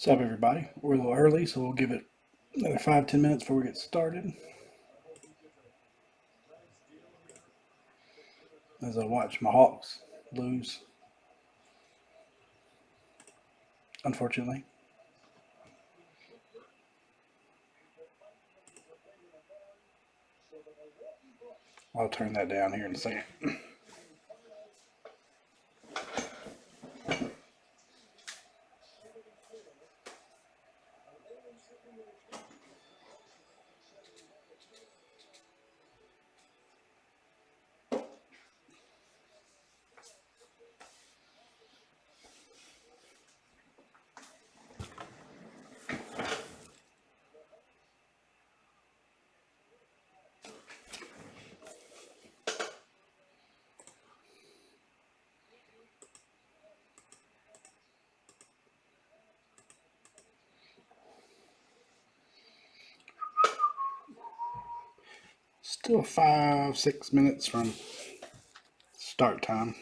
What's up, everybody? We're a little early, so we'll give it another 5-10 minutes before we get started. As I watch my Hawks lose, unfortunately. I'll turn that down here in a second. Still 5-6 minutes from start time.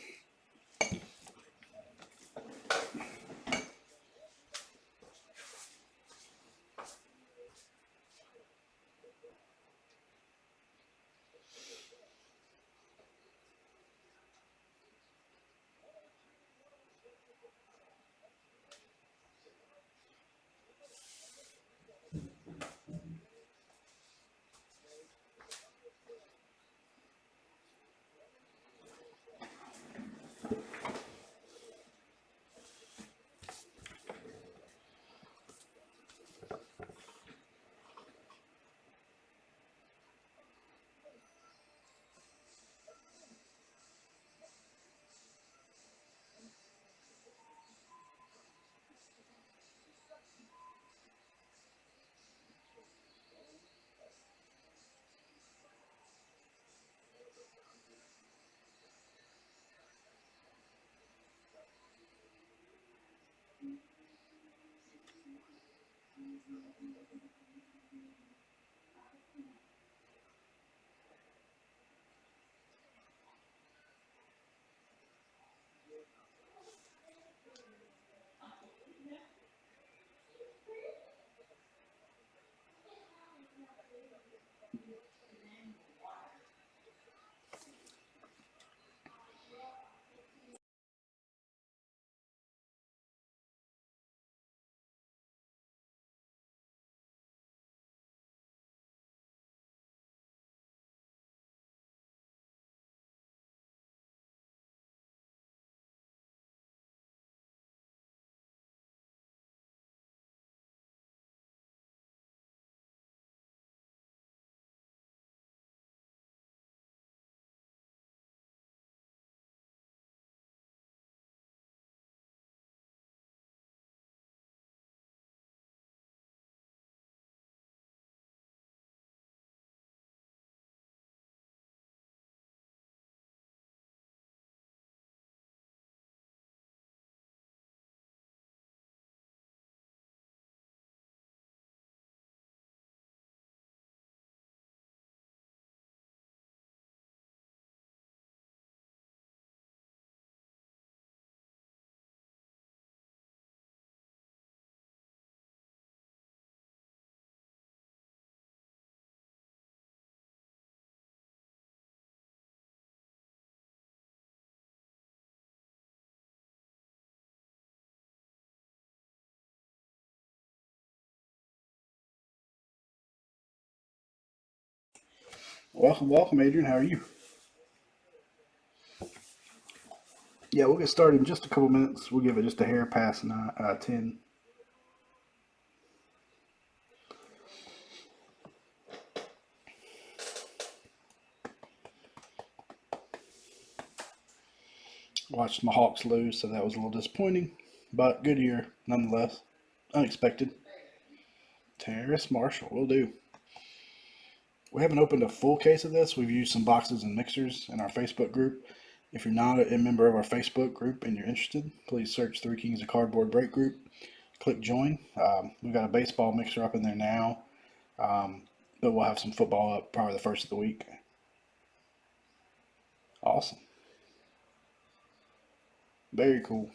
Welcome, Adrian. How are you? Yeah, we'll get started in just a couple minutes. We'll give it just a hair past 10. Watched my Hawks lose, so that was a little disappointing. But good year, nonetheless. Unexpected. Terrace Marshall, will do. We haven't opened a full case of this. We've used some boxes and mixers in our Facebook group. If you're not a member of our Facebook group and you're interested, please search Three Kings of Cardboard Break Group. Click join. We've got a baseball mixer up in there now, but we'll have some football up probably the first of the week. Awesome. Very cool.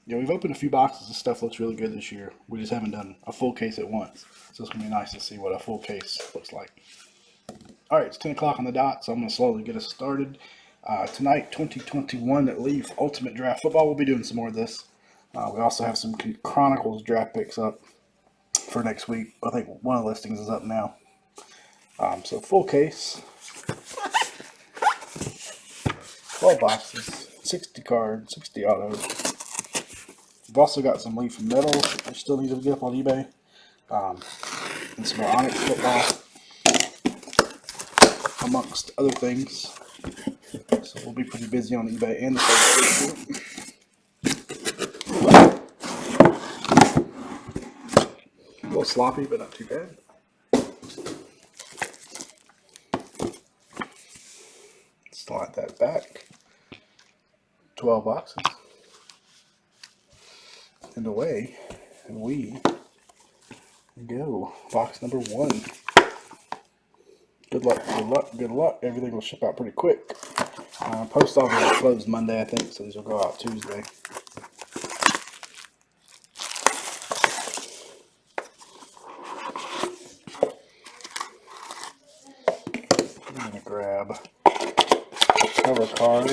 Yeah, we've opened a few boxes. This stuff looks really good this year. We just haven't done a full case at once. So it's going to be nice to see what a full case looks like. All right, it's 10 o'clock on the dot, so I'm going to slowly get us started. Tonight, 2021 at Leaf Ultimate Draft Football. We'll be doing some more of this. We also have some Chronicles draft picks up for next week. I think one of the listings is up now. So full case. 12 boxes, 60 cards, 60 autos. We've also got some Leaf medals I still need to get up on eBay. And some more Onyx football, amongst other things. So we'll be pretty busy on eBay and the Facebook. A little sloppy, but not too bad. Slide that back. 12 boxes. And away we go. Box number 1. Good luck, good luck, good luck. Everything will ship out pretty quick. Post office is closed Monday, I think, so these will go out Tuesday. I'm going to grab cover card.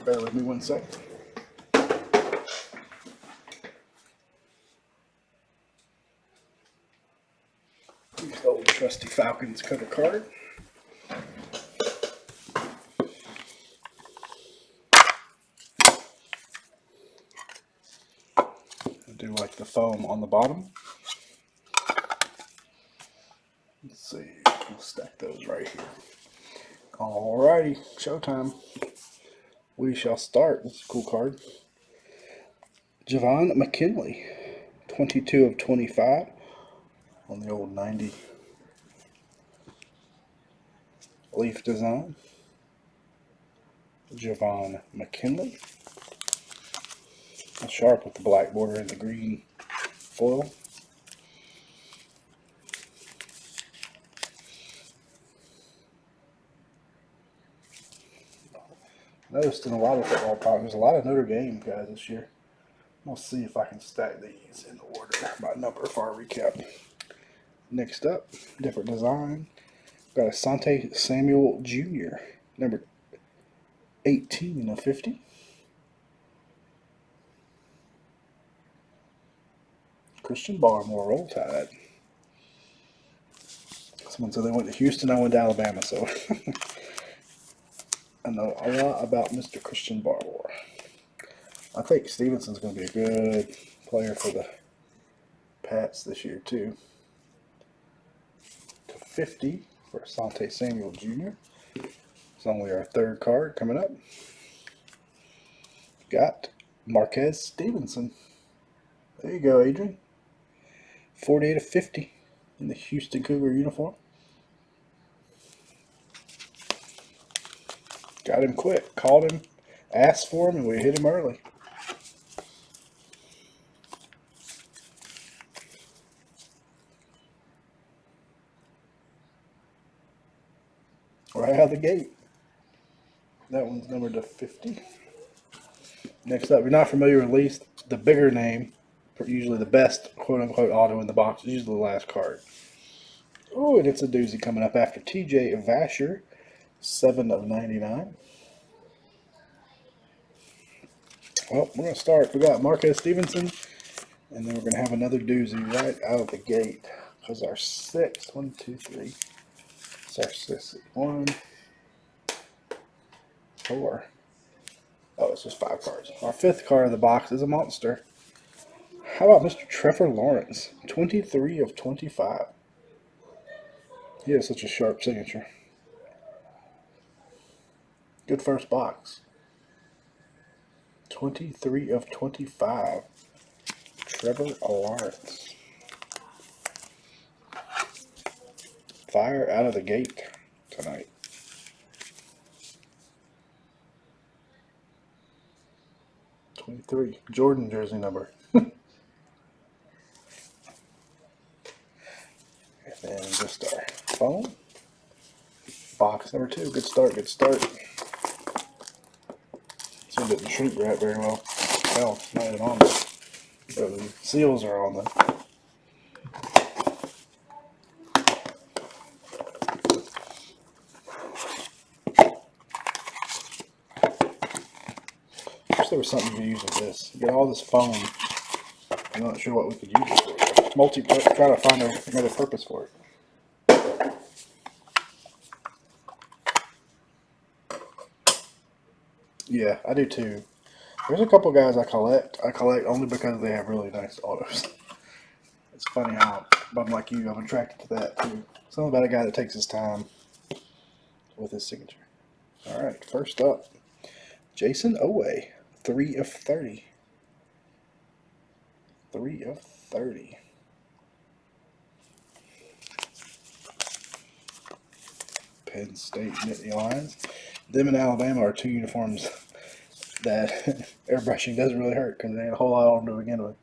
Bear with me one sec. The old trusty Falcons cover card. I do like the foam on the bottom. Let's see. We'll stack those right here. Alrighty, showtime. We shall start. This is a cool card. Javon McKinley, 22 of 25 on the old 90 Leaf design. Javon McKinley. A sharp with the black border and the green foil. Noticed in a lot of football products, there's a lot of Notre Dame guys this year. We'll see if I can stack these in order by number for our recap. Next up, different design. Got a Asante Samuel Jr., number 18 of 50. Christian Barmore, Roll Tide. Someone said they went to Houston, I went to Alabama, so I know a lot about Mr. Christian Barmore. I think Stevenson's going to be a good player for the Pats this year, too. To 50 for Asante Samuel Jr. It's only our third card coming up. Got Marquez Stevenson. There you go, Adrian. 48 of 50 in the Houston Cougar uniform. Got him quick. Called him, asked for him, and we hit him early. Right out of the gate. That one's numbered to 50. Next up, if you're not familiar with Leaf, the bigger name, usually the best quote-unquote auto in the box, is usually the last card. Oh, and it's a doozy coming up after T.J. Vasher, 7 of 99. Well, we're going to start. We got Marquez Stevenson, and then we're going to have another doozy right out of the gate. Because our 6, 1, 2, 3. It's our 6. 1, 4. Oh, it's just 5 cards. Our 5th card of the box is a monster. How about Mr. Trevor Lawrence? 23 of 25. He has such a sharp signature. Good first box. 23 of 25. Trevor Lawrence. Fire out of the gate tonight. '23 Jordan jersey number. And then just our phone. Box number 2. Good start, good start. So it didn't shrink wrap very well. Well, it's not even on there. So the seals are on there. Wish there was something you could use with this. You get all this foam. I'm not sure what we could use it for. Try to find another purpose for it. Yeah, I do too. There's a couple guys I collect. I collect only because they have really nice autos. It's funny how I'm like you, I'm attracted to that too. Something about a guy that takes his time with his signature. Alright, first up, Jason Oweh, 3 of 30. 3 of 30. Penn State Nittany Lions. Them and Alabama are 2 uniforms that airbrushing doesn't really hurt because there ain't a whole lot on them to begin with.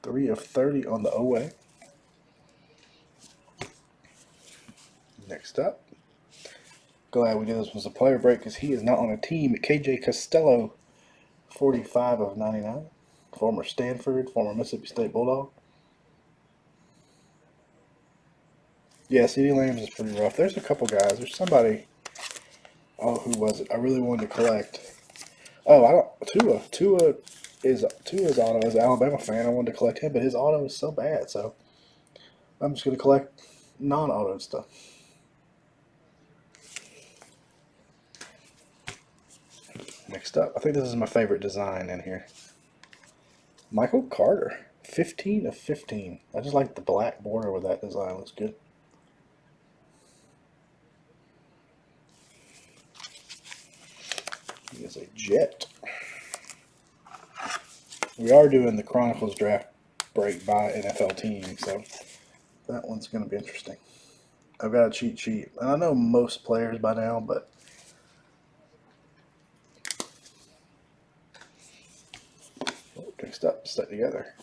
3 of 30 on the Oweh. Next up, glad we did this was a player break because he is not on a team. KJ Costello, 45 of 99. Former Stanford, former Mississippi State Bulldog. Yeah, CeeDee Lamb is pretty rough. There's a couple guys. There's somebody. Oh, who was it? I really wanted to collect. Oh, I don't. Tua's auto. As an Alabama fan, I wanted to collect him, but his auto is so bad. So I'm just gonna collect non-auto stuff. Next up, I think this is my favorite design in here. Michael Carter, 15 of 15. I just like the black border with that design. Looks good. He is a Jet. We are doing the Chronicles draft break by NFL team, so that one's going to be interesting. I've got a cheat sheet, and I know most players by now, but next up, set together.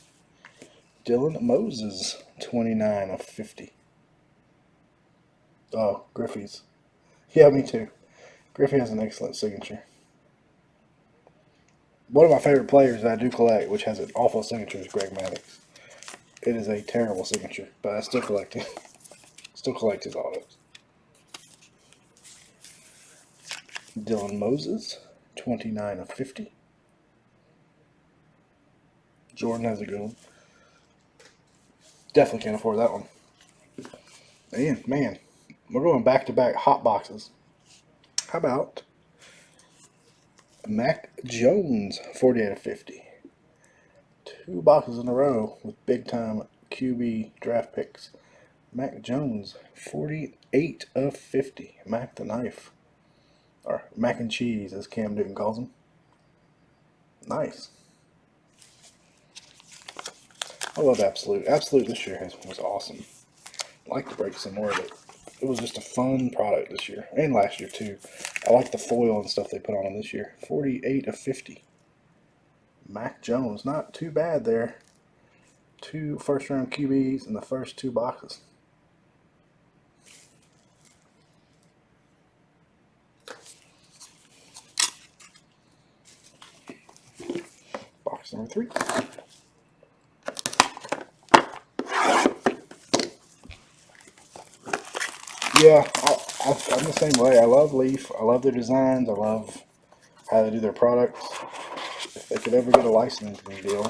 Dylan Moses, 29 of 50. Oh, Griffey's. Yeah, me too. Griffey has an excellent signature. One of my favorite players that I do collect, which has an awful signature, is Greg Maddux. It is a terrible signature, but I still collect it. Still collect his autos. Dylan Moses, 29 of 50. Jordan has a good one. Definitely can't afford that one. And, man, we're going back-to-back hot boxes. How about Mac Jones, 48 of 50. 2 boxes in a row with big-time QB draft picks. Mac Jones, 48 of 50. Mac the Knife. Or Mac and Cheese, as Cam Newton calls him. Nice. I love Absolute. Absolute this year was awesome. I'd like to break some more of it. It was just a fun product this year. And last year, too. I like the foil and stuff they put on them this year. 48 of 50. Mac Jones. Not too bad there. 2 first-round QBs in the first 2 boxes. Box number 3. Yeah, I'm the same way. I love Leaf. I love their designs. I love how they do their products. If they could ever get a licensing deal,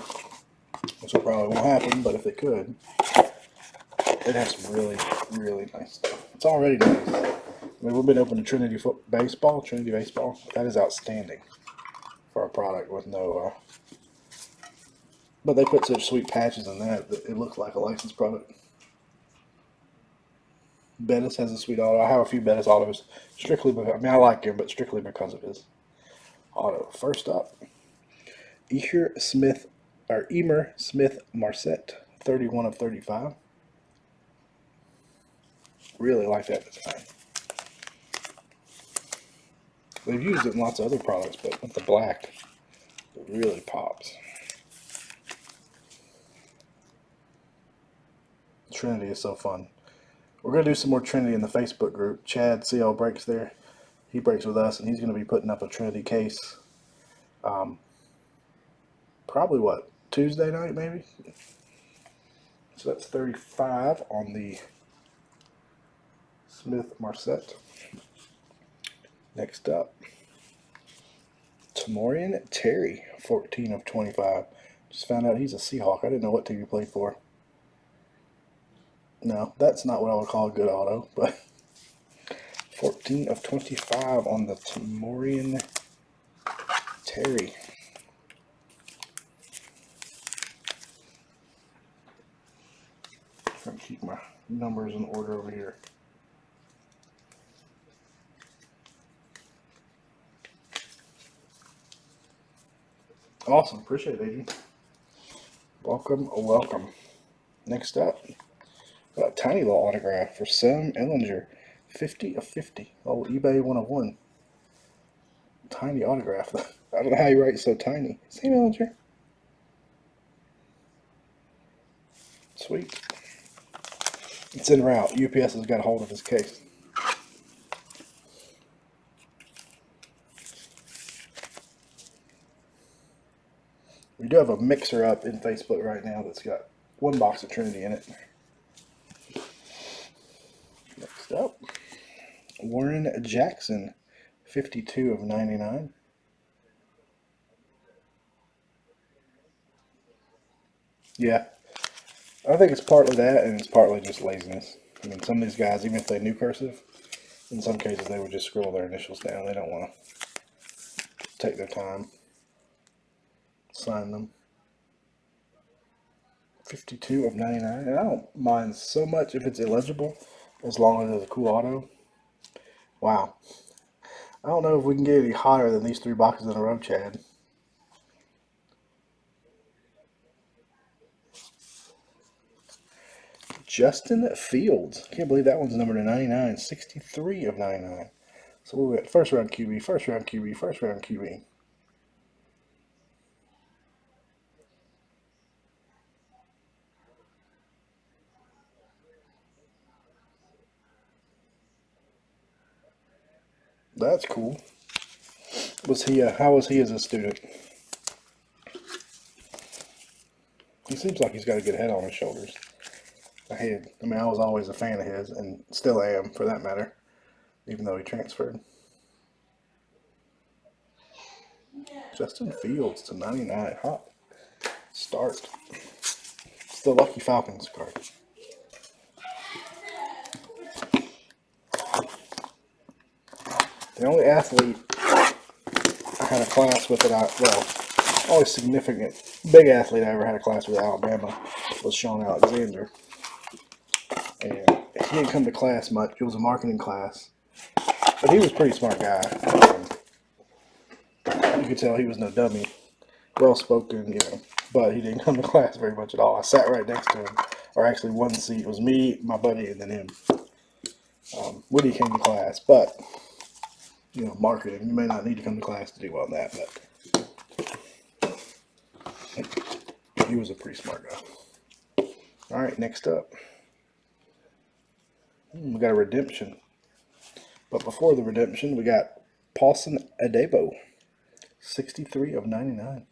which probably won't happen, but if they could, they'd have some really, really nice stuff. It's already nice. We've been open to Trinity Baseball. That is outstanding for a product with no. But they put such sweet patches in that it looks like a licensed product. Bettis has a sweet auto. I have a few Bettis autos strictly because I like him, but strictly because of his auto. First up, Emer Smith Marset, 31 of 35. Really like that design. They've used it in lots of other products, but with the black, it really pops. Trinity is so fun. We're going to do some more Trinity in the Facebook group. Chad CL breaks there. He breaks with us, and he's going to be putting up a Trinity case. Probably what, Tuesday night maybe? So that's 35 on the Smith Marset. Next up, Tamorian Terry, 14 of 25. Just found out he's a Seahawk. I didn't know what team he played for. No, that's not what I would call a good auto, but 14 of 25 on the Tamorian Terry. Trying to keep my numbers in order over here. Awesome, appreciate it, Adrian. Welcome, welcome. Next up, got a tiny little autograph for Sam Ellinger, 50 of 50. Oh, eBay 101. Tiny autograph. I don't know how you write so tiny. Sam Ellinger. Sweet. It's en route. UPS has got a hold of his case. We do have a mixer up in Facebook right now that's got one box of Trinity in it. Next up, Warren Jackson, 52 of 99. Yeah, I think it's partly that, and it's partly just laziness. I mean, some of these guys, even if they knew cursive, in some cases they would just scribble their initials down. They don't want to take their time, sign them. 52 of 99, and I don't mind so much if it's illegible, as long as it's a cool auto. Wow. I don't know if we can get any hotter than these 3 boxes in a row, Chad. Justin Fields. Can't believe that one's numbered to 99. 63 of 99. So we'll get first round QB, first round QB, first round QB. That's cool. Was he? How was he as a student? He seems like he's got a good head on his shoulders. I mean, I was always a fan of his, and still am, for that matter, even though he transferred. Justin Fields to 99. Hot start. It's the Lucky Falcons card. The only athlete I had a class with always significant, big athlete I ever had a class with at Alabama was Sean Alexander. And he didn't come to class much. It was a marketing class. But he was a pretty smart guy. You could tell he was no dummy. Well spoken, but he didn't come to class very much at all. I sat right next to him, or actually one seat. It was me, my buddy, and then him. Woody came to class, but marketing, you may not need to come to class to do well in that, but he was a pretty smart guy. All right, next up, we got a redemption. But before the redemption, we got Paulson Adebo, 63 of 99.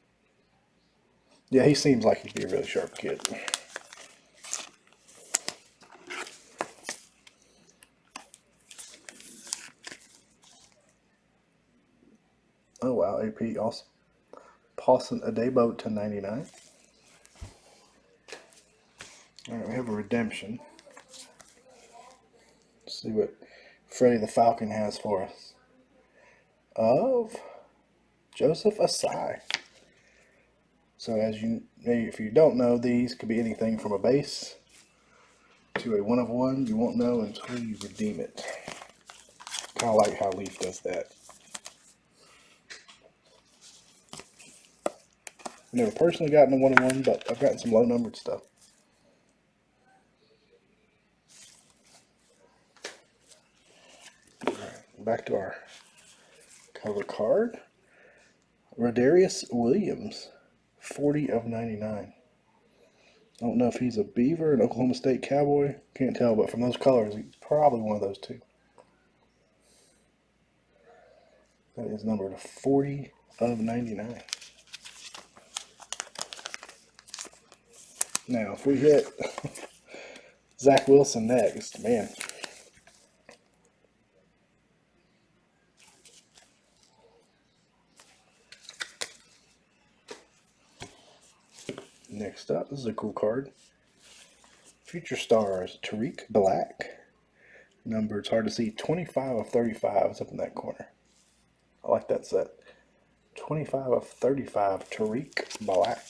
Yeah, he seems like he'd be a really sharp kid. Oh, wow, AP also. Paulson Adebo to 99. All right, we have a redemption. Let's see what Freddie the Falcon has for us of Joseph Asai. So as you, if you don't know, these could be anything from a base to a 1/1. You won't know until you redeem it. Kind of like how Leaf does that. I've never personally gotten a 1/1, but I've gotten some low numbered stuff. Alright, back to our cover card. Rodarius Williams, 40/99. I don't know if he's a Beaver, an Oklahoma State Cowboy. Can't tell, but from those colors, he's probably one of those two. That is numbered 40/99. Now, if we hit Zach Wilson next, man. Next up, this is a cool card. Future Stars, Tariq Black. Number, it's hard to see, 25/35 is up in that corner. I like that set. 25/35, Tariq Black.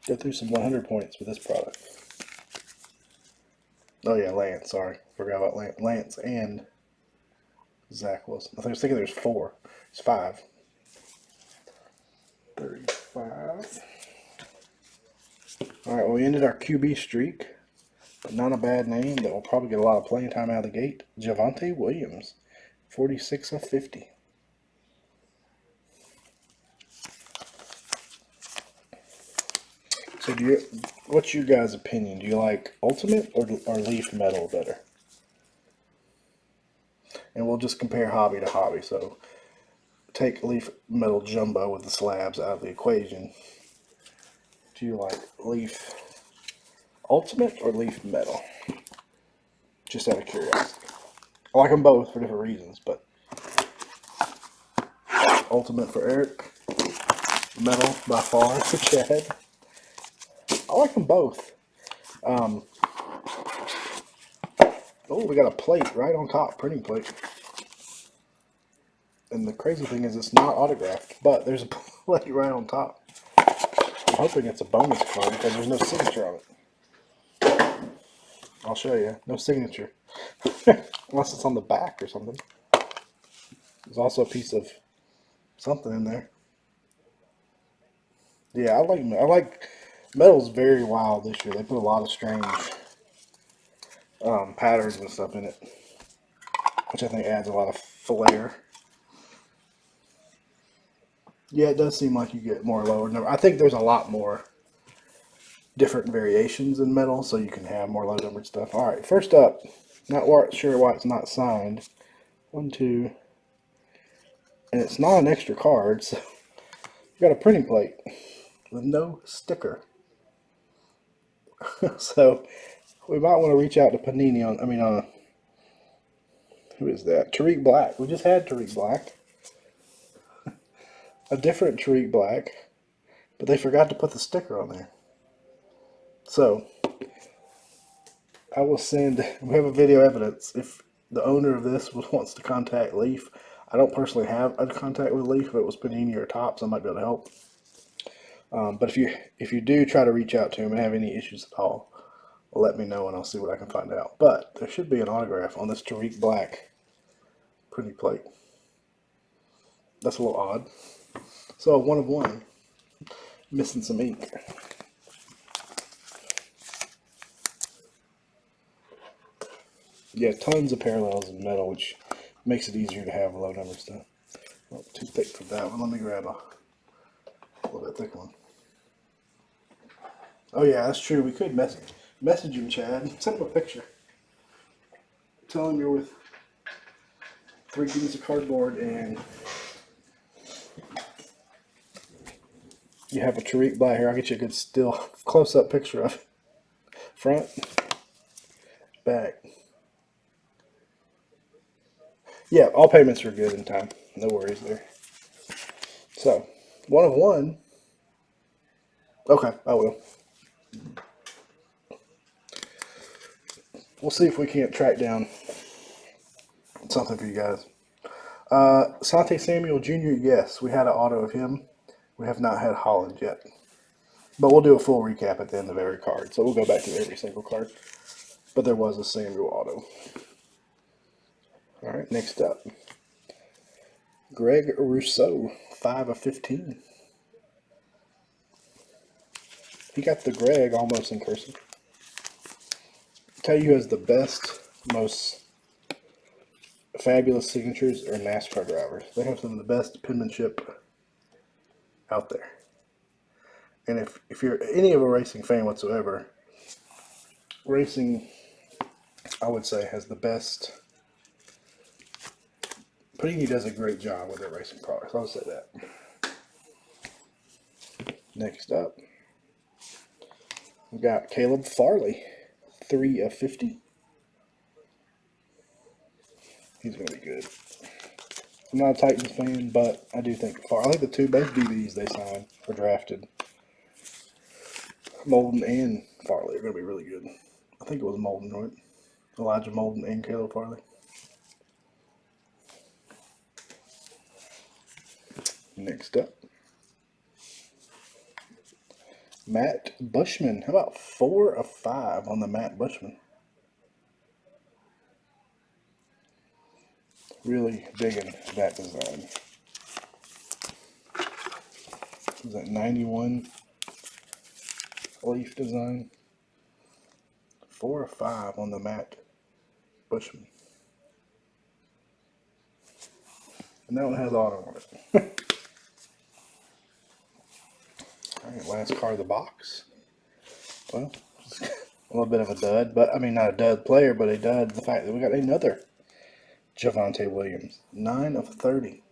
Go through some 100 points with this product. Oh yeah, Lance, sorry. Forgot about Lance and Zach Wilson. I was thinking there's 4. It's 5. 35. Alright, well, we ended our QB streak, but not a bad name that will probably get a lot of playing time out of the gate. Javonte Williams, 46/50. So what's your guys' opinion? Do you like Ultimate or Leaf Metal better? And we'll just compare hobby to hobby. So take Leaf Metal Jumbo with the slabs out of the equation. Do you like Leaf Ultimate or Leaf Metal? Just out of curiosity. I like them both for different reasons, but Ultimate for Eric, Metal by far for Chad. I like them both. Oh, we got a plate right on top, printing plate. And the crazy thing is it's not autographed, but there's a plate right on top. I'm hoping it's a bonus card because there's no signature on it. I'll show you. No signature. Unless it's on the back or something. There's also a piece of something in there. Yeah, I like Metal's very wild this year. They put a lot of strange patterns and stuff in it, which I think adds a lot of flair. Yeah, it does seem like you get more lower number. I think there's a lot more different variations in Metal, so you can have more low numbered stuff. All right, first up, not sure why it's not signed. 1, 2, and it's not an extra card, so you got a printing plate with no sticker. So we might want to reach out to Panini on, who is that? Tariq Black. We just had Tariq Black. A different Tariq Black, but they forgot to put the sticker on there. So I will send, we have a video evidence. If the owner of this wants to contact Leaf, I don't personally have a contact with Leaf. If it was Panini or Topps, I might be able to help. But if you do try to reach out to him and have any issues at all, let me know and I'll see what I can find out. But there should be an autograph on this Tariq Black printing plate. That's a little odd. So 1/1, missing some ink. Yeah, tons of parallels in Metal, which makes it easier to have low number stuff. Oh, too thick for that one. Let me grab a little bit thick one. Oh yeah, that's true. We could message him, Chad. Send him a picture. Tell him you're with 3 pieces of cardboard and you have a Tariq Black here. I'll get you a good still close-up picture of it. Front, back. Yeah, all payments are good in time. No worries there. So, 1/1. Okay, I will. We'll see if we can't track down something for you guys. Sante Samuel Jr., yes, we had an auto of him. We have not had Holland yet. But we'll do a full recap at the end of every card. So we'll go back to every single card. But there was a Samuel auto. All right, next up. Greg Rousseau, 5 of 15. He got the Greg almost in cursive. Tell you who has the best, most fabulous signatures are NASCAR drivers. They have some of the best penmanship out there. And if you're any of a racing fan whatsoever, racing, I would say, has the best. Panini does a great job with their racing products. I'll say that. Next up, we've got Caleb Farley, 3 of 50. He's going to be good. I'm not a Titans fan, but I do think I think the two best DBs they signed or drafted, Molden and Farley, are going to be really good. I think it was Molden, right? Elijah Molden and Caleb Farley. Next up, Matt Bushman. How about 4 of 5 on the Matt Bushman? Really digging that design. Is that 91 leaf design? 4 of 5 on the Matt Bushman. And that one has auto on it. Alright, last card of the box. Well, a little bit of a dud, but I mean not a dud player, but a dud the fact that we got another Javonte Williams. 9 of 30.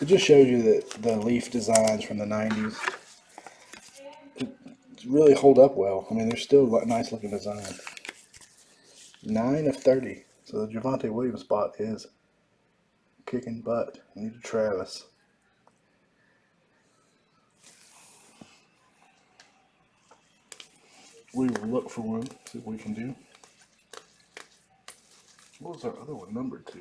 It just shows you that the leaf designs from the 90s really hold up well. I mean, they're still a nice looking design. 9 of 30. So the Javonte Williams spot is kicking butt. Need a Travis. We will look for one, see what we can do. What was our other one? Number 2.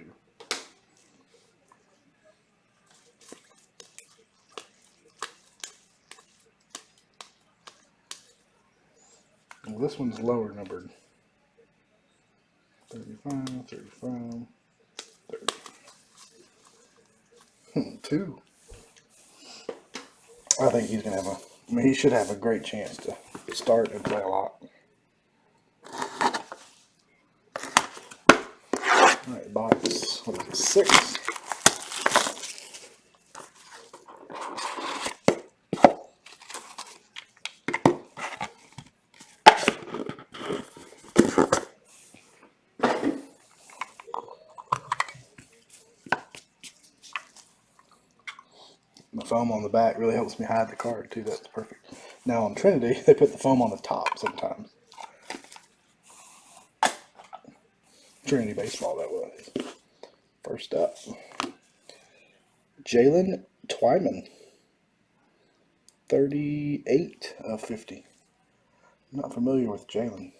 Well, this one's lower numbered. 35, 35, 30. 2. I think he's going to have he should have a great chance to start and play a lot. Alright, box, what is it, 6. The foam on the back really helps me hide the card too. That's perfect. Now on Trinity, they put the foam on the top sometimes. Trinity baseball, that was. First up, Jalen Twyman, 38 of 50. I'm not familiar with Jalen.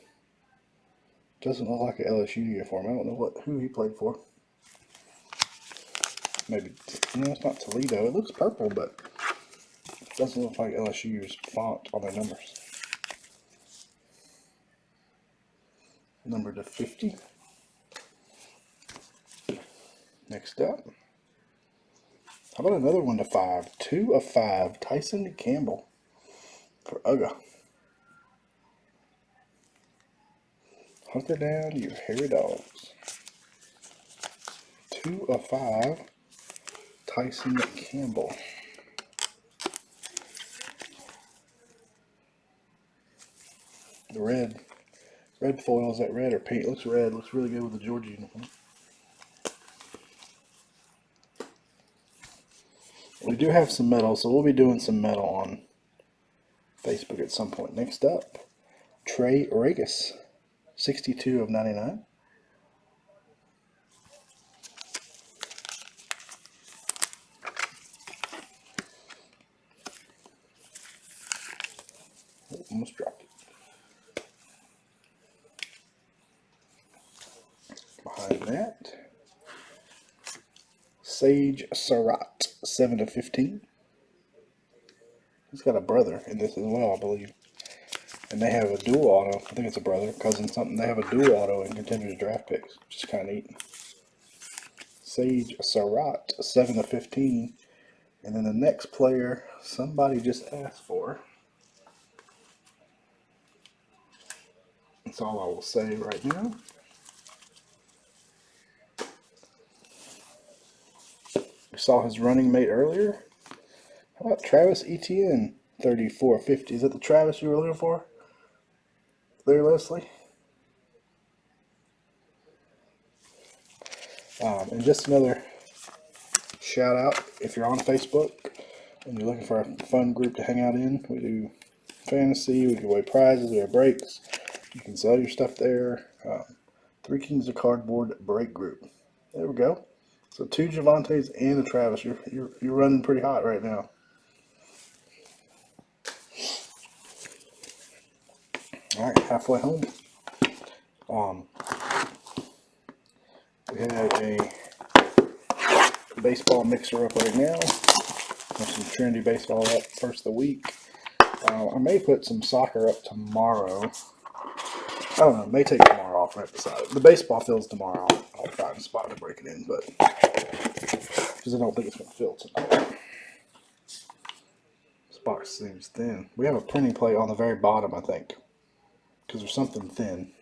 Doesn't look like an LSU uniform. I don't know who he played for. Maybe, no, it's not Toledo. It looks purple, but it doesn't look like LSU's font on their numbers. Number to 50. Next up, how about another 1 to 5? 2 of 5. Tyson Campbell for UGA. Hunker down, you hairy dogs. 2 of 5. Tyson Campbell. The red foil, is that red or pink? It looks red. Looks really good with the Georgia uniform. We do have some metal, so we'll be doing some metal on Facebook at some point. Next up, Trey Regis, 62 of 99. Almost dropped it. Behind that, Sage Surratt, 7/15. He's got a brother in this as well, I believe. And they have a dual auto. I think it's a brother, cousin, something. They have a dual auto in contenders draft picks, which is kind of neat. Sage Surratt, 7/15. And then the next player, somebody just asked for. That's all I will say right now. We saw his running mate earlier. How about Travis Etienne, 34/50? Is that the Travis you were looking for there, Leslie? And just another shout out, if you're on Facebook and you're looking for a fun group to hang out in, we do fantasy, we give away prizes, we have breaks. You can sell your stuff there. Three Kings of Cardboard break group. There we go. So 2 Javantes and a Travis. You're running pretty hot right now. All right, halfway home. We have a baseball mixer up right now. There's some trendy baseball up first of the week. I may put some soccer up tomorrow. I don't know. May take tomorrow off right beside it. The baseball fills tomorrow. I'll find a spot to break it in, but because I don't think it's going to fill tonight. This box seems thin. We have a printing plate on the very bottom, I think, because there's something thin.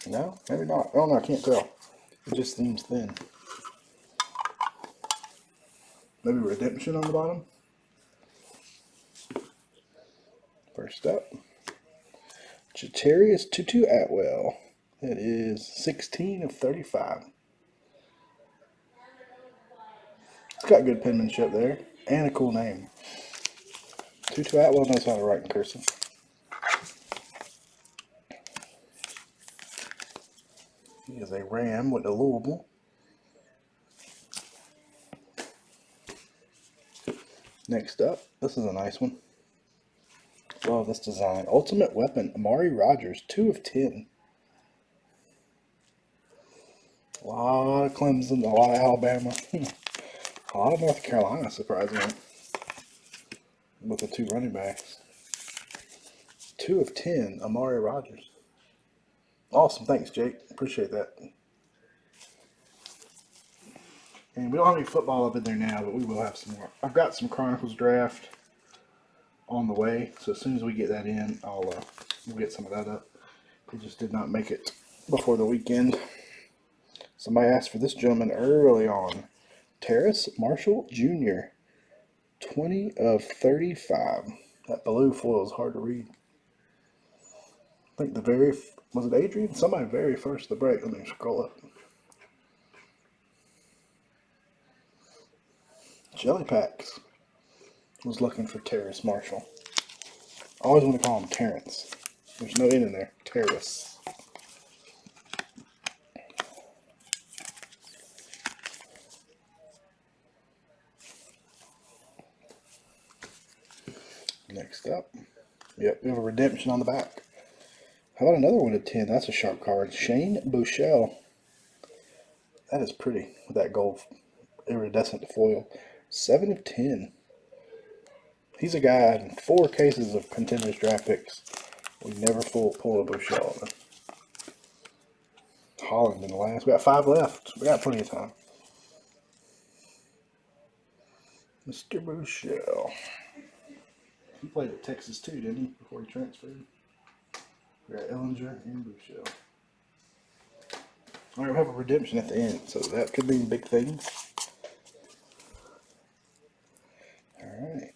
No, maybe not. I don't know. I can't tell. It just seems thin. Maybe redemption on the bottom. First up, Chatarius Tutu Atwell. That is 16/35. It's got good penmanship there and a cool name. Tutu Atwell knows how to write in cursive. He is a Ram with the Louisville. Next up, this is a nice one. Love this design. Ultimate Weapon, Amari Rogers, 2/10. A lot of Clemson, a lot of Alabama, a lot of North Carolina, surprisingly, with the 2 running backs. 2/10, Amari Rogers. Awesome, thanks, Jake. Appreciate that. And we don't have any football up in there now, but we will have some more. I've got some Chronicles draft on the way, so as soon as we get that in, we'll get some of that up. We just did not make it before the weekend. Somebody asked for this gentleman early on. Terrace Marshall Jr., 20/35. That blue foil is hard to read. I think was it Adrian? Somebody very first the break. Let me scroll up. Jelly Packs was looking for Terrace Marshall. I always want to call him Terrence. There's no N in there. Terrace. Next up. Yep, we have a redemption on the back. How about another one at 10? That's a sharp card. Shane Buechele. That is pretty with that gold iridescent foil. 7/10. He's a guy in 4 cases of contenders draft picks. We never pull a Buechele. Holland in the last. We got 5 left. We got plenty of time. Mr. Buechele. He played at Texas too, didn't he, before he transferred? We got Ellinger and Buechele. All right, we have a redemption at the end, so that could mean big things. All right.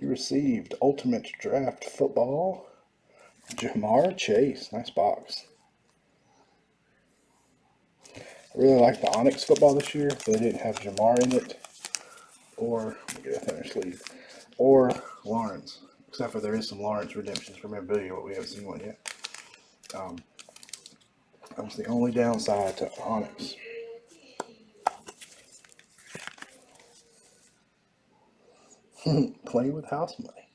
You received Ultimate Draft Football, Jamar Chase. Nice box. I really like the Onyx football this year, but they didn't have Jamar in it, or, let me get a thinner sleeve, or Lawrence, except for there is some Lawrence redemptions for memorabilia, but we haven't seen one yet. That was the only downside to Onyx. Play with house money.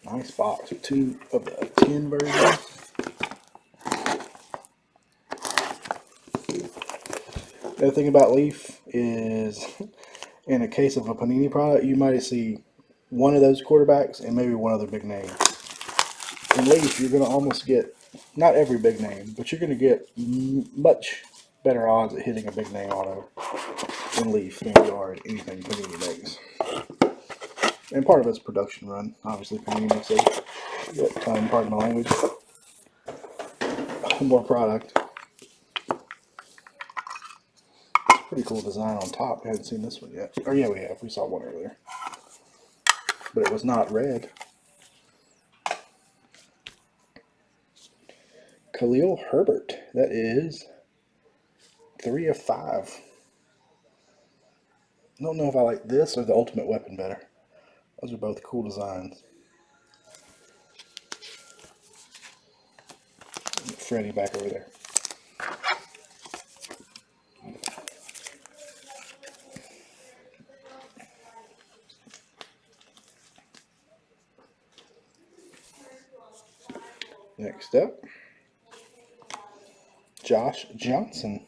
Nice box with 2 of the 10 versions. The other thing about Leaf is, in a case of a Panini product, you might see one of those quarterbacks and maybe one other big name. In Leaf, you're going to almost get, not every big name, but you're going to get much better odds at hitting a big name auto in Leaf than you are at anything Panini makes. And part of it's production run. Obviously, Panini makes a ton, pardon my language, more product. Pretty cool design on top. We haven't seen this one yet. Oh yeah, we have. We saw one earlier. But it was not red. Khalil Herbert. That is 3 of 5. I don't know if I like this or the Ultimate Weapon better. Those are both cool designs. Freddy back over there. Next up, Josh Johnson,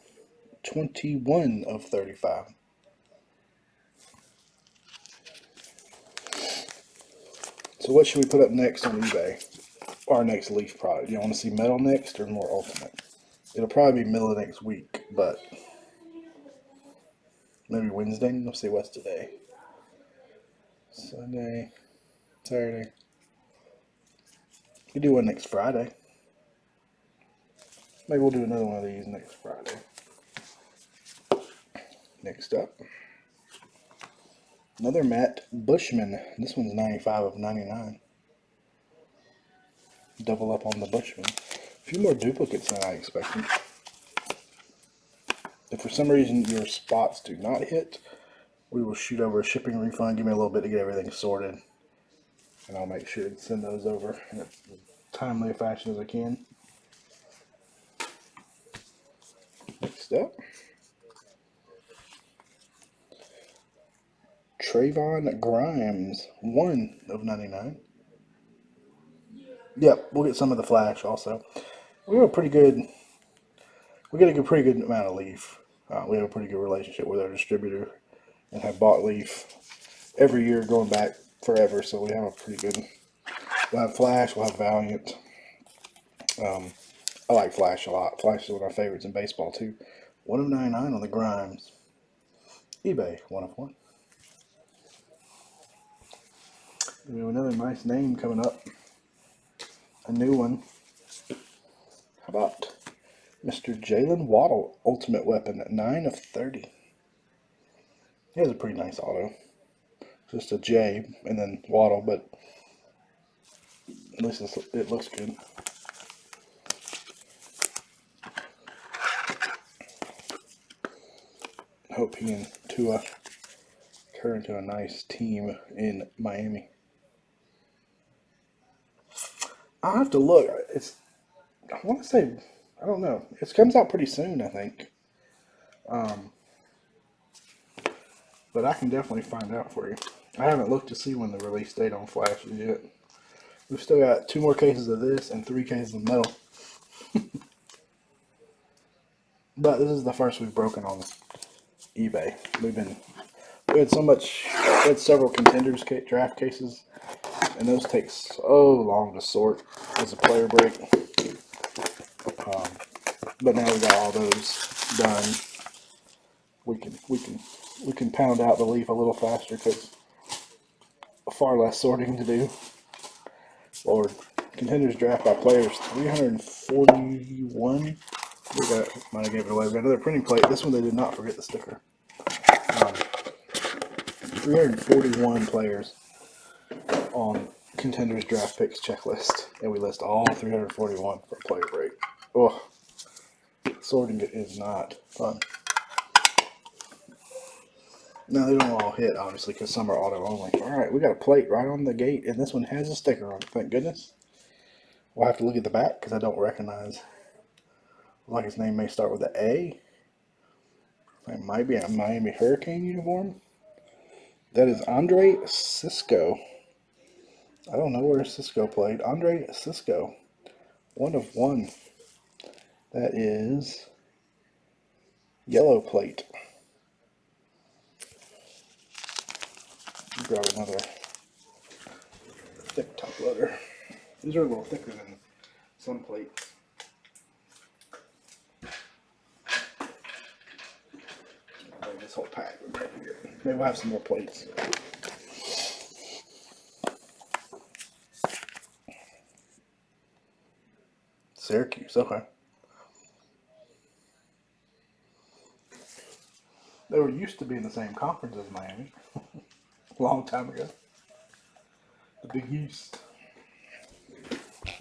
21 of 35. So what should we put up next on eBay? Our next Leaf product. Do you want to see metal next or more Ultimate? It'll probably be middle of next week, but maybe Wednesday. Let's see what's today. Sunday, Saturday. We do one next Friday. Maybe we'll do another one of these next Friday. Next up, another Matt Bushman. This one's 95 of 99. Double up on the Bushman. A few more duplicates than I expected. If for some reason your spots do not hit, we will shoot over a shipping refund. Give me a little bit to get everything sorted, and I'll make sure to send those over in a timely fashion as I can. Next up, Trayvon Grimes, 1 of 99. Yep, we'll get some of the Flash also. We have a pretty good. We get a pretty good amount of Leaf. We have a pretty good relationship with our distributor, and have bought Leaf every year going back forever. So we have a pretty good. We'll have Flash. We'll have Valiant. I like Flash a lot. Flash is one of my favorites in baseball too. 1 of 99 on the Grimes. eBay, 1 of 1. We have another nice name coming up. A new one. How about Mr. Jalen Waddle, Ultimate Weapon, 9 of 30. He has a pretty nice auto. Just a J and then Waddle, but at least it looks good. Hope he and Tua turn into a nice team in Miami. I'll have to look. I want to say, I don't know. It comes out pretty soon, I think. But I can definitely find out for you. I haven't looked to see when the release date on Flash is yet. We've still got 2 more cases of this and 3 cases of metal. But this is the first we've broken on eBay. We had several contenders draft cases, and those take so long to sort as a player break. But now we got all those done. We can pound out the Leaf a little faster because far less sorting to do. Lord, contenders draft by players 341. Might have gave it away. We got another printing plate. This one they did not forget the sticker. 341 players on contenders draft picks checklist, and we list all 341 for a player break. Oh, sorting it is not fun. Now they don't all hit, obviously, because some are auto only. All right, we got a plate right on the gate, and this one has a sticker on it. Thank goodness. We'll have to look at the back because I don't recognize. Like his name may start with an A. It might be a Miami Hurricane uniform. That is Andre Cisco. I don't know where Cisco played. Andre Cisco. 1/1. That is yellow plate. Grab another thick top loader. These are a little thicker than some plates. This whole pack would probably be good. Maybe we'll have some more plates. Syracuse, okay. They were used to be in the same conference as Miami. A long time ago. The Big East.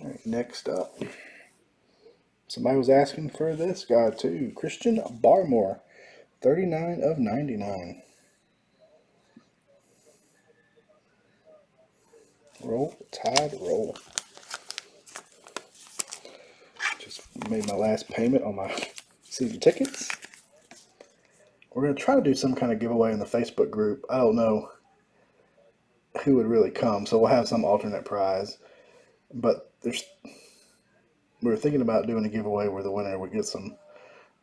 All right, next up. Somebody was asking for this guy too. Christian Barmore. 39/99. Roll Tide roll. Just made my last payment on my season tickets. We're going to try to do some kind of giveaway in the Facebook group. I don't know who would really come, so we'll have some alternate prize. But we were thinking about doing a giveaway where the winner would get some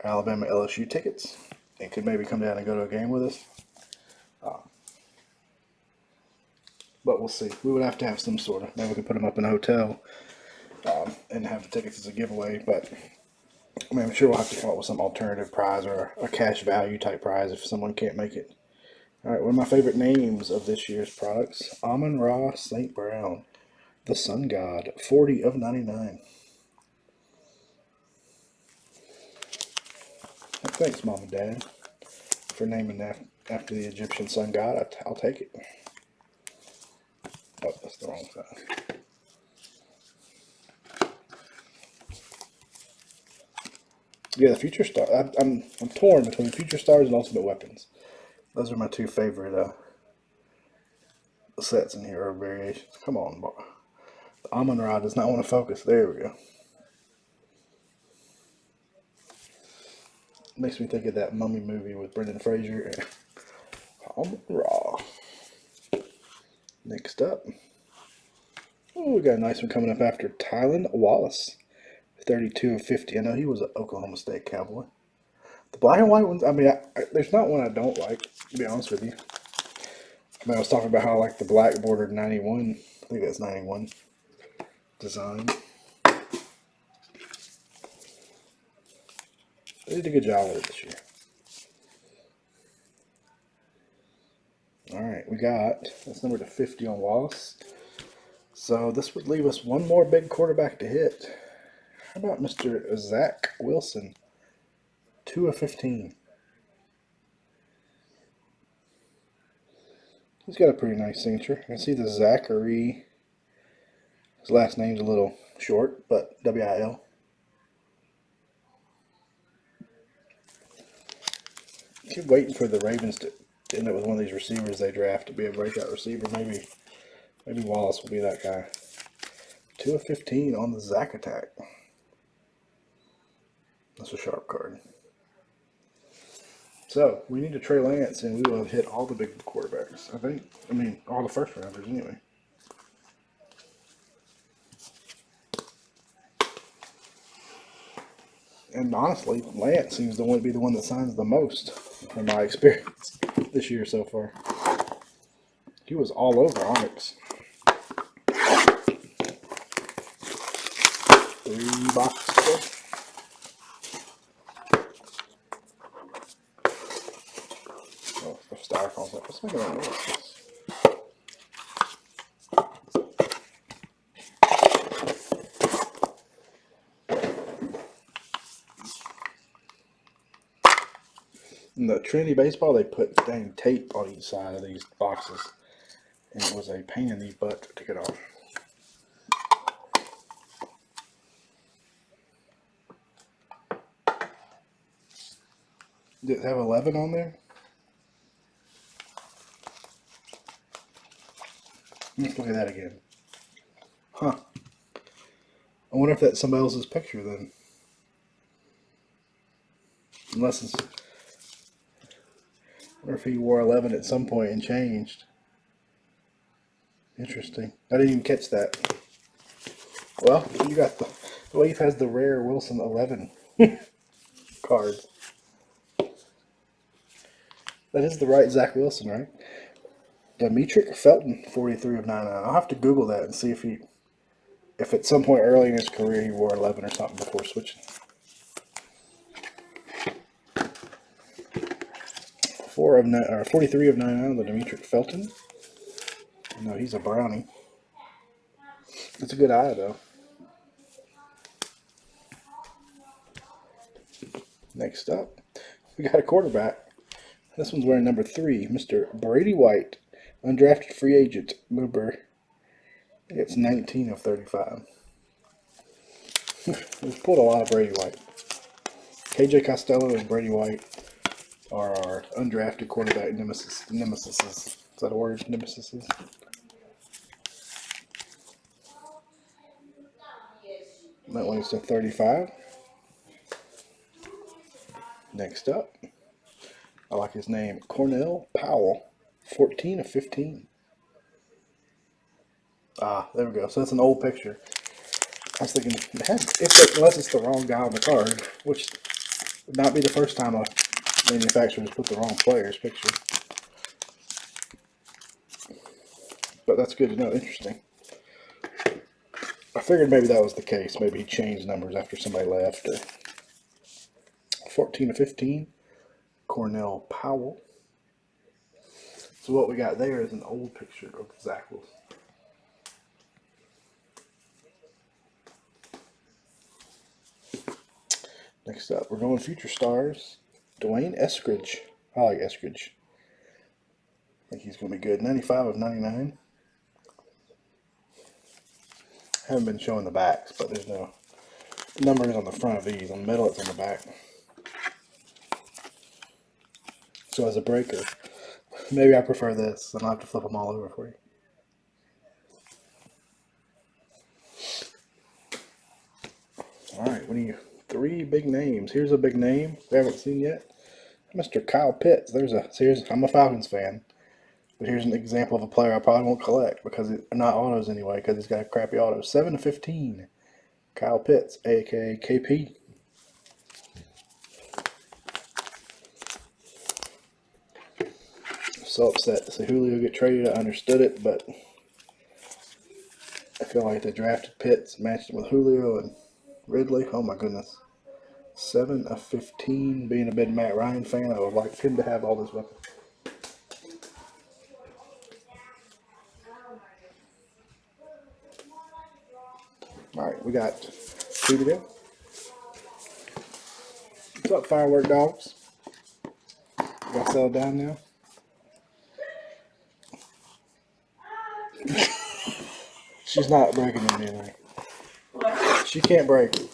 Alabama LSU tickets and could maybe come down and go to a game with us. But we'll see. We would have to have some sort of, maybe we could put them up in a hotel and have the tickets as a giveaway. But I mean, I'm sure we'll have to come up with some alternative prize or a cash value type prize if someone can't make it. All right, one of my favorite names of this year's products, Amon-Ra St. Brown, the Sun God, 40/99. Thanks, Mom and Dad, for naming that after the Egyptian sun god. I'll take it. Oh, that's the wrong side. Yeah, the Future Star. I'm torn between Future Stars and Ultimate Weapons. Those are my two favorite sets in here, or variations. Come on, boy. The Amon-Ra does not want to focus. There we go. Makes me think of that Mummy movie with Brendan Fraser. Amon-Ra. Next up. Oh, we got a nice one coming up after Tylan Wallace. 32/50. I know he was an Oklahoma State Cowboy. The black and white ones, I mean, there's not one I don't like, to be honest with you. I mean, I was talking about how I like the black bordered 91. I think that's 91 design. They did a good job with it this year. Alright, we got, that's number to 50 on Wallace. So this would leave us one more big quarterback to hit. How about Mr. Zach Wilson? 2/15. He's got a pretty nice signature. I see the Zachary. His last name's a little short, but W-I-L. Keep waiting for the Ravens to end up with one of these receivers they draft to be a breakout receiver. Maybe Wallace will be that guy. 2/15 on the Zach attack. That's a sharp card. So we need a Trey Lance, and we will have hit all the big quarterbacks. I think. I mean, all the first rounders anyway. And honestly, Lance seems to be the one that signs the most, from my experience this year so far. He was all over Onyx. 3 boxes. Oh, the styrofoam's like, what's making that noise? In the Trinity Baseball, they put dang tape on each side of these boxes, and it was a pain in the butt to take it off. Did it have 11 on there? Let's look at that again. Huh. I wonder if that's somebody else's picture then. Or if he wore 11 at some point and changed. Interesting. I didn't even catch that. Well, you got the Leaf has the rare Wilson 11 card. That is the right Zach Wilson, right? Demetric Felton, 43 of 99. I'll have to Google that and see if at some point early in his career he wore 11 or something before switching. 43 of 99, the Demetric Felton. No, he's a brownie. It's a good eye, though. Next up, we got a quarterback. This one's wearing number 3, Mr. Brady White, undrafted free agent. Number, it's 19 of 35. We've pulled a lot of Brady White. KJ Costello and Brady White are our undrafted quarterback nemesis. Is that a word? Nemesis. That one is to 35. Next up, I like his name, Cornell Powell, 14 of 15. Ah, there we go. So that's an old picture. I was thinking, unless it's the wrong guy on the card, which would not be the first time a manufacturer has put the wrong player's picture. But that's good to know. Interesting. I figured maybe that was the case. Maybe he changed numbers after somebody left. Or 14 of 15, Cornell Powell. So what we got there is an old picture of Zach Wilson. Next up, we're going Future Stars. Dwayne Eskridge. I like Eskridge. I think he's going to be good. 95 of 99. Haven't been showing the backs, but there's no numbers on the front of these. On the middle, it's on the back. So as a breaker, maybe I prefer this. I don't have to flip them all over for you. All right, what do you? 3 big names. Here's a big name we haven't seen yet. Mr. Kyle Pitts. I'm a Falcons fan, but here's an example of a player I probably won't collect because not autos anyway, because he's got a crappy auto. 7 of 15. Kyle Pitts, aka KP. So upset to see Julio get traded. I understood it, but I feel like they drafted Pitts, matched him with Julio and Ridley. Oh my goodness. 7 of 15. Being a big Matt Ryan fan, I would like him to have all this weapons. Alright, we got 2 to go. What's up, firework dogs? Got settled down now? She's not breaking anything. She can't break it.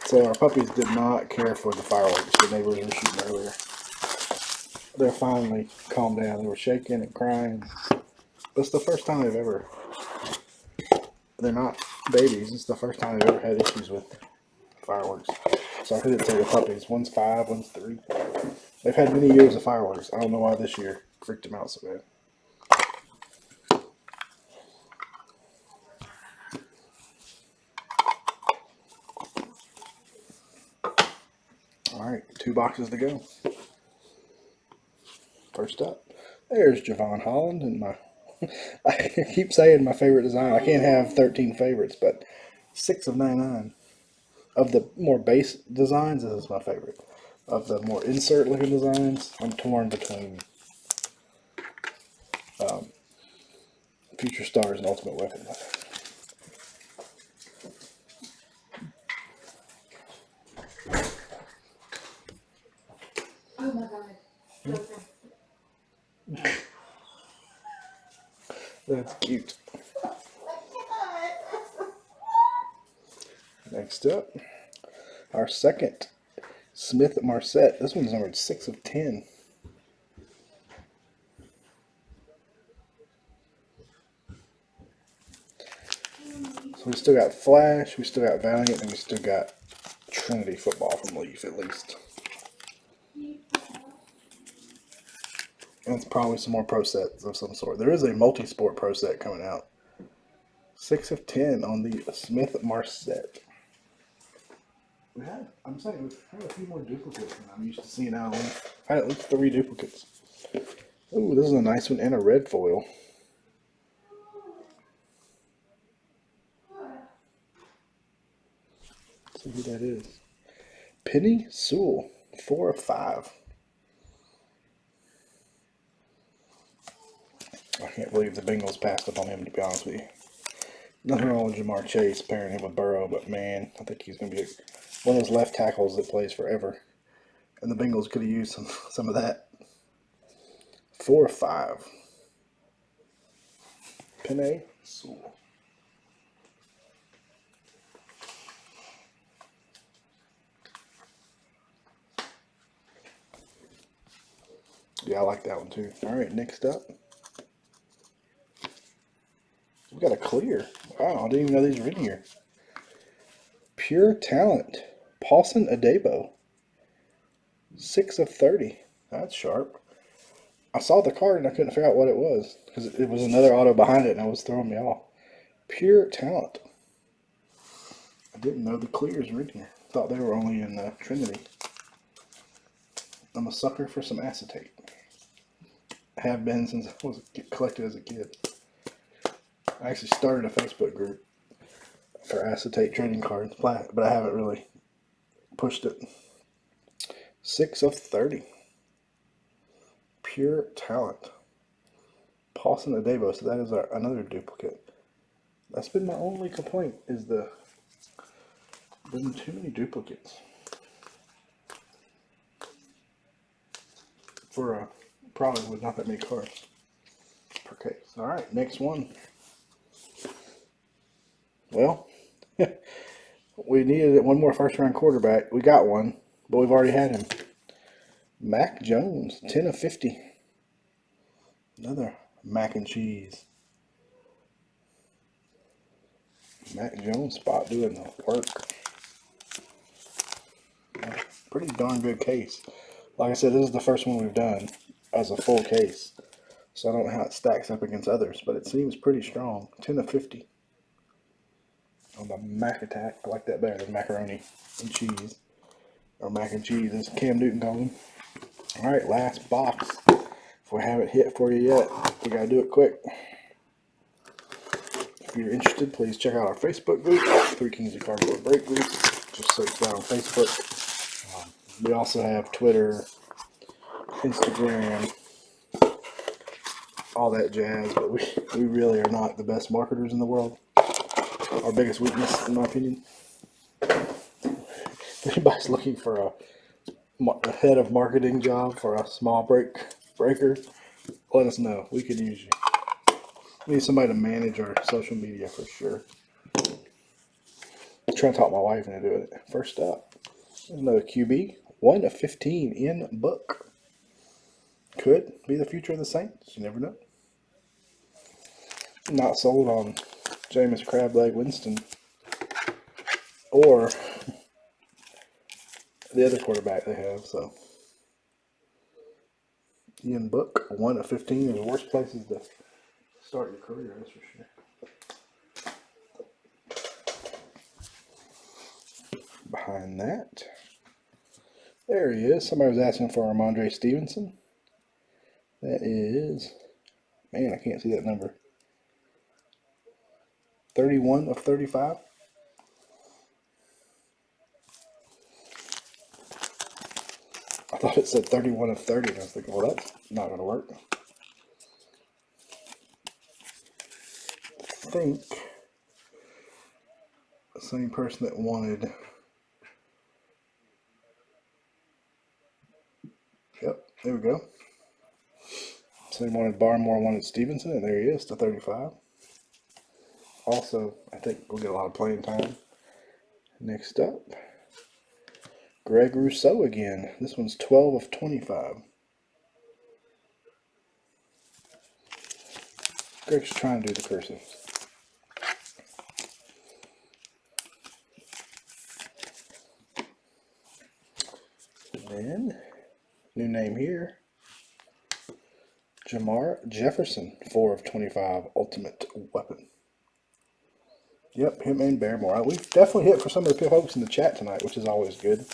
So our puppies did not care for the fireworks the neighbors were shooting earlier. They're finally calmed down. They were shaking and crying. It's the first time they've ever... They're not babies. It's the first time they've ever had issues with fireworks. So I couldn't say the puppies. One's 5, one's 3. They've had many years of fireworks. I don't know why this year freaked them out so bad. Alright, 2 boxes to go. First up, there's Javon Holland and my... I keep saying my favorite design. I can't have 13 favorites, but 6 of 99. Of the more base designs, this is my favorite. Of the more insert-looking designs, I'm torn between Future Stars and Ultimate Weapon. Oh my god. That's cute. Next up, our second Smith Marset. This one's numbered 6 of 10. So we still got Flash, we still got Valiant, and we still got Trinity football from Leaf at least. And it's probably some more pro sets of some sort. There is a multi-sport pro set coming out. 6 of 10 on the Smith Marset. I'm saying we've had a few more duplicates than I'm used to seeing out. I've had at least 3 duplicates. Ooh, this is a nice one and a red foil. Let's see who that is. Penny Sewell, 4 of 5. I can't believe the Bengals passed up on him, to be honest with you. Nothing wrong with Jamar Chase pairing him with Burrow, but man, I think he's going to be one of those left tackles that plays forever. And the Bengals could have used some of that. 4 of 5. Penny Sewell. Yeah, I like that one too. All right, next up. We got a clear. Wow, I didn't even know these were in here. Pure Talent. Paulson Adebo. 6 of 30. That's sharp. I saw the card and I couldn't figure out what it was because it was another auto behind it and it was throwing me off. Pure Talent. I didn't know the clears were in here. Thought they were only in Trinity. I'm a sucker for some acetate. I have been since I was collected as a kid. I actually started a Facebook group for acetate trading cards, but I haven't really pushed it. 6 of 30. Pure Talent. Paulson Adebo, so that is another duplicate. That's been my only complaint, is there's been too many duplicates for a product with not that many cards per case. All right, next one. Well, we needed one more first-round quarterback. We got one, but we've already had him. Mac Jones, 10 of 50. Another mac and cheese. Mac Jones spot doing the work. Pretty darn good case. Like I said, this is the first one we've done as a full case. So I don't know how it stacks up against others, but it seems pretty strong. 10 of 50. On the Mac Attack. I like that better than macaroni and cheese. Or mac and cheese, as Cam Newton called them. Alright, last box. If we haven't hit for you yet, we gotta do it quick. If you're interested, please check out our Facebook group, 3 Kings of Cardboard Break Group. Just search that on Facebook. We also have Twitter, Instagram, all that jazz, but we really are not the best marketers in the world. Our biggest weakness, in my opinion. If anybody's looking for a head of marketing job for a small breaker, let us know. We could use you. We need somebody to manage our social media for sure. I'm trying to talk my wife into doing it. First up, another QB, 1 of 15 in book. Could be the future of the Saints. You never know. Not sold on Jameis Crableg Winston or the other quarterback they have. So Ian Book, 1 of 15 is the worst places to start your career, that's for sure. Behind that, there he is. Somebody was asking for Ramondre Stevenson. That is, man, I can't see that number. 31 of 35. I thought it said 31 of 30, and I was thinking, well, that's not going to work. I think the same person that wanted, yep, there we go. Same wanted Barmore, wanted Stevenson, and there he is, to 35. Also, I think we'll get a lot of playing time. Next up, Greg Rousseau again. This one's 12 of 25. Greg's trying to do the cursive. And then, new name here, Jamar Jefferson, 4/25, ultimate weapon. Yep, him and Barrymore. We've definitely hit for some of the folks in the chat tonight, which is always good.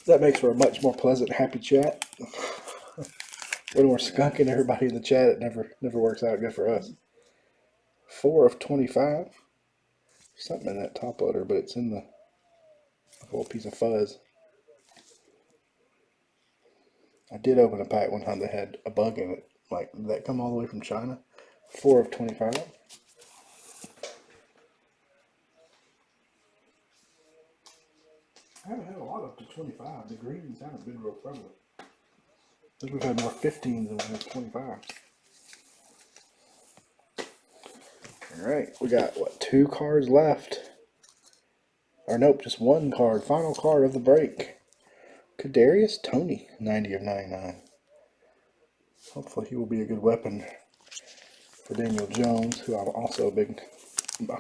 That makes for a much more pleasant, happy chat. When we're skunking everybody in the chat, it never works out good for us. 4/25. Something in that top loader, but it's in the little piece of fuzz. I did open a pack one time that had a bug in it. Like, did that come all the way from China? 4/25. I haven't had a lot up to 25. The greens haven't been real prevalent. I think we've had more 15s than we have 25. Alright, we got, what, 2 cards left? Or nope, just 1 card. Final card of the break. Kadarius Toney, 90/99. Hopefully he will be a good weapon for Daniel Jones, who I'm also I'm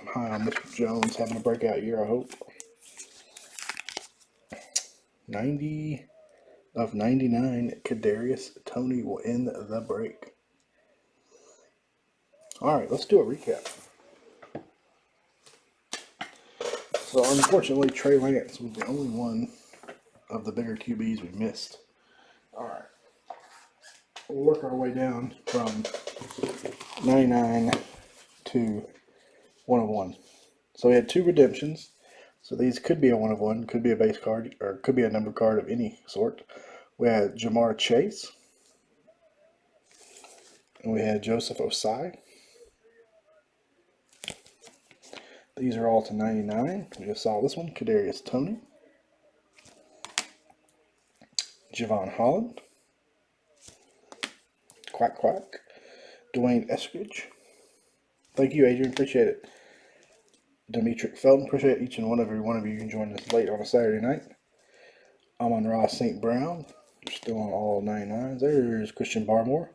high on Mr. Jones having a breakout year, I hope. 90/99, Kadarius Toney will end the break. Alright, let's do a recap. So unfortunately, Trey Lance was the only one of the bigger QBs we missed. Alright. We'll work our way down from 99 to 1/1. So we had 2 redemptions. So these could be a 1/1, could be a base card, or could be a number card of any sort. We had Jamar Chase. And we had Joseph Osai. These are all to 99. We just saw this one, Kadarius Toney. Javon Holland. Quack quack. Dwayne Eskridge. Thank you, Adrian. Appreciate it. Demetric Felton. Appreciate each and every one of you can join us late on a Saturday night. Amon-Ra St. Brown. We're still on all 99s. There's Christian Barmore.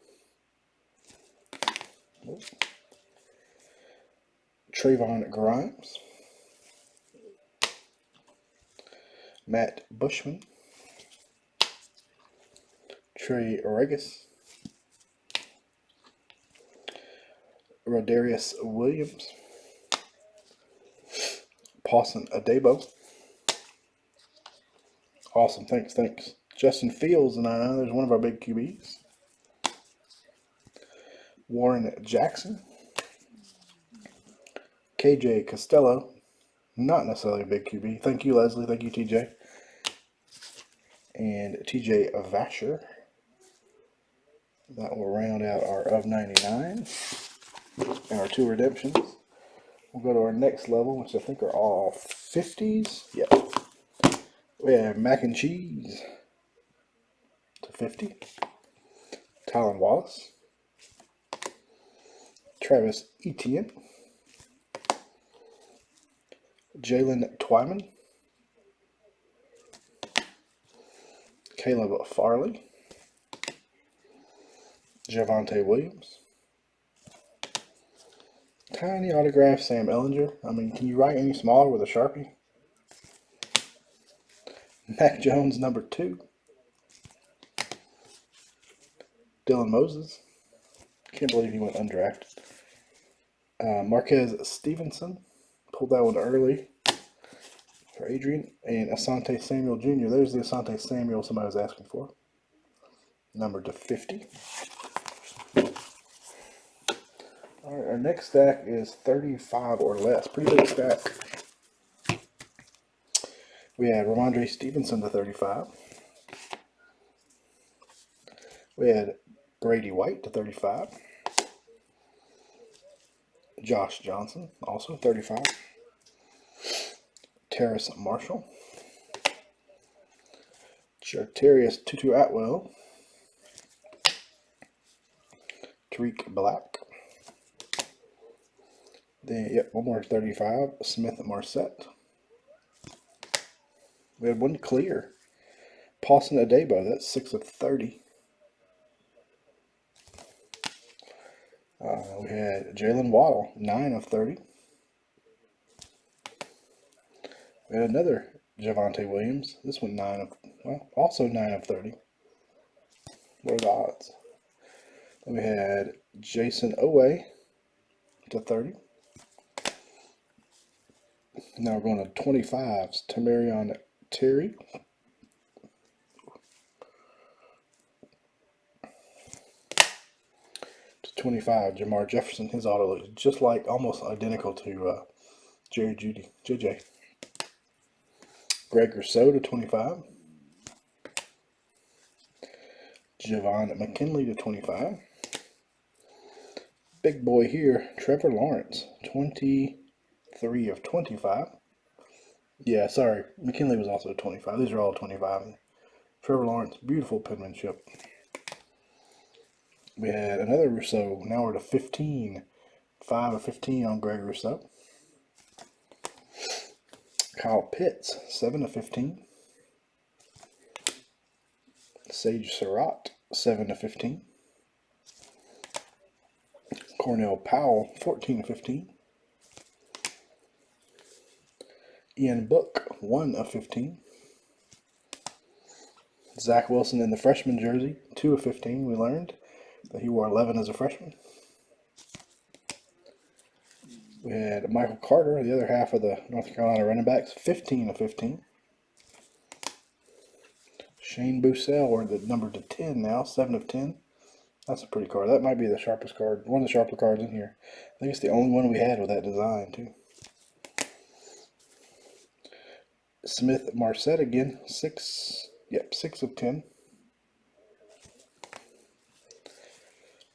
Trayvon Grimes. Matt Bushman. Trey Regis. Rodarius Williams. Pawson Adebo. Awesome, thanks. Justin Fields, 99. There's one of our big QBs. Warren Jackson. KJ Costello. Not necessarily a big QB. Thank you, Leslie. Thank you, TJ. And TJ Vasher. That will round out our of 99 and our 2 redemptions. We'll go to our next level, which I think are all 50s. Yep. We have Mac and Cheese to 50. Tylan Wallace. Travis Etienne. Jalen Twyman. Caleb Farley. Javonte Williams. Tiny autograph, Sam Ellinger. I mean, can you write any smaller with a Sharpie? Mac Jones, number 2. Dylan Moses. Can't believe he went undrafted. Marquez Stevenson. Pulled that one early for Adrian. And Asante Samuel Jr. There's the Asante Samuel somebody was asking for. Number to 50. Alright, our next stack is 35 or less. Pretty big stack. We had Ramondre Stevenson to 35. We had Brady White to 35. Josh Johnson, also 35. Terrace Marshall. Chartarius Tutu Atwell. Tariq Black. Then, yep, one more 35. Smith Marset. We had one clear. Pawson Adebo, that's 6/30. We had Jalen Waddle, 9/30. We had another Javonte Williams. This one also 9/30. What are the odds? We had Jason Oweh to 30. Now we're going to 25s. Tamarion Terry. To 25, Jamar Jefferson. His auto looks just like, almost identical to Jerry Jeudy. JJ. Greg Rousseau to 25. Javon McKinley to 25. Big boy here, Trevor Lawrence, 23 of 25. Yeah, sorry, McKinley was also 25. These are all 25. Trevor Lawrence, beautiful penmanship. We had another Rousseau. Now we're to 15. 5 of 15 on Greg Rousseau. Kyle Pitts, 7 of 15. Sage Surratt, 7 of 15. Cornell Powell, 14 of 15. Ian Book, 1 of 15. Zach Wilson in the freshman jersey, 2 of 15. We learned that he wore 11 as a freshman. We had Michael Carter, the other half of the North Carolina running backs, 15 of 15. Shane Bussell, we're the number to 10 now, 7 of 10. That's a pretty card. That might be the sharpest card, one of the sharper cards in here. I think it's the only one we had with that design, too. Smith Marset again, 6 of 10.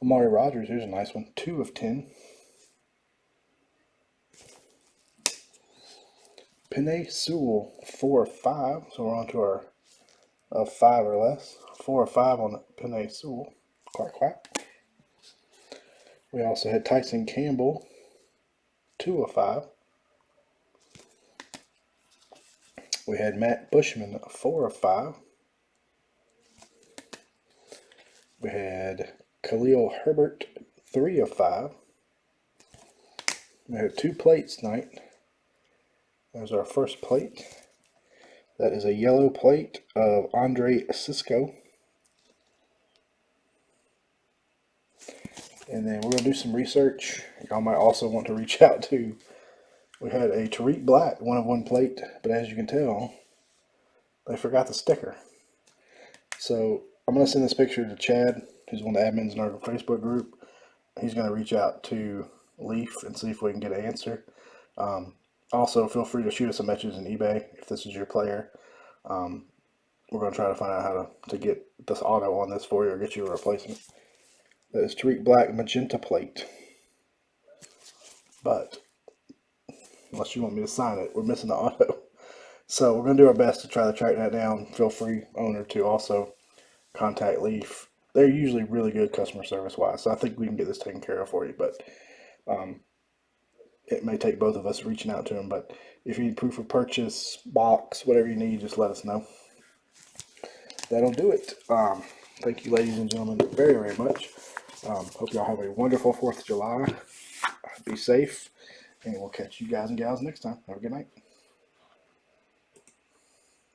Amari Rogers, here's a nice one, 2 of 10. Penei Sewell, 4 of 5. So we're on to our 5 or less. 4 of 5 on Penei Sewell. Quack, quack. We also had Tyson Campbell, 2 of 5. We had Matt Bushman, 4 of 5. We had Khalil Herbert, 3 of 5. We had 2 plates tonight. There's our first plate. That is a yellow plate of Andre Cisco. And then we're going to do some research. Y'all might also want to reach out to. We had a Tariq Black, 1 of 1 plate, but as you can tell, they forgot the sticker. So I'm going to send this picture to Chad, who's one of the admins in our Facebook group. He's going to reach out to Leaf and see if we can get an answer. Also, feel free to shoot us some messages in eBay if this is your player. We're going to try to find out how to get this auto on this for you or get you a replacement. That is Tariq Black magenta plate. But unless you want me to sign it, we're missing the auto. So we're going to do our best to try to track that down. Feel free, owner, to also contact Leaf. They're usually really good customer service wise, so I think we can get this taken care of for you. But it may take both of us reaching out to them. But if you need proof of purchase, box, whatever you need, just let us know. That'll do it. Thank you, ladies and gentlemen, very, very much. Hope y'all have a wonderful 4th of July. Be safe, and we'll catch you guys and gals next time. Have a good night.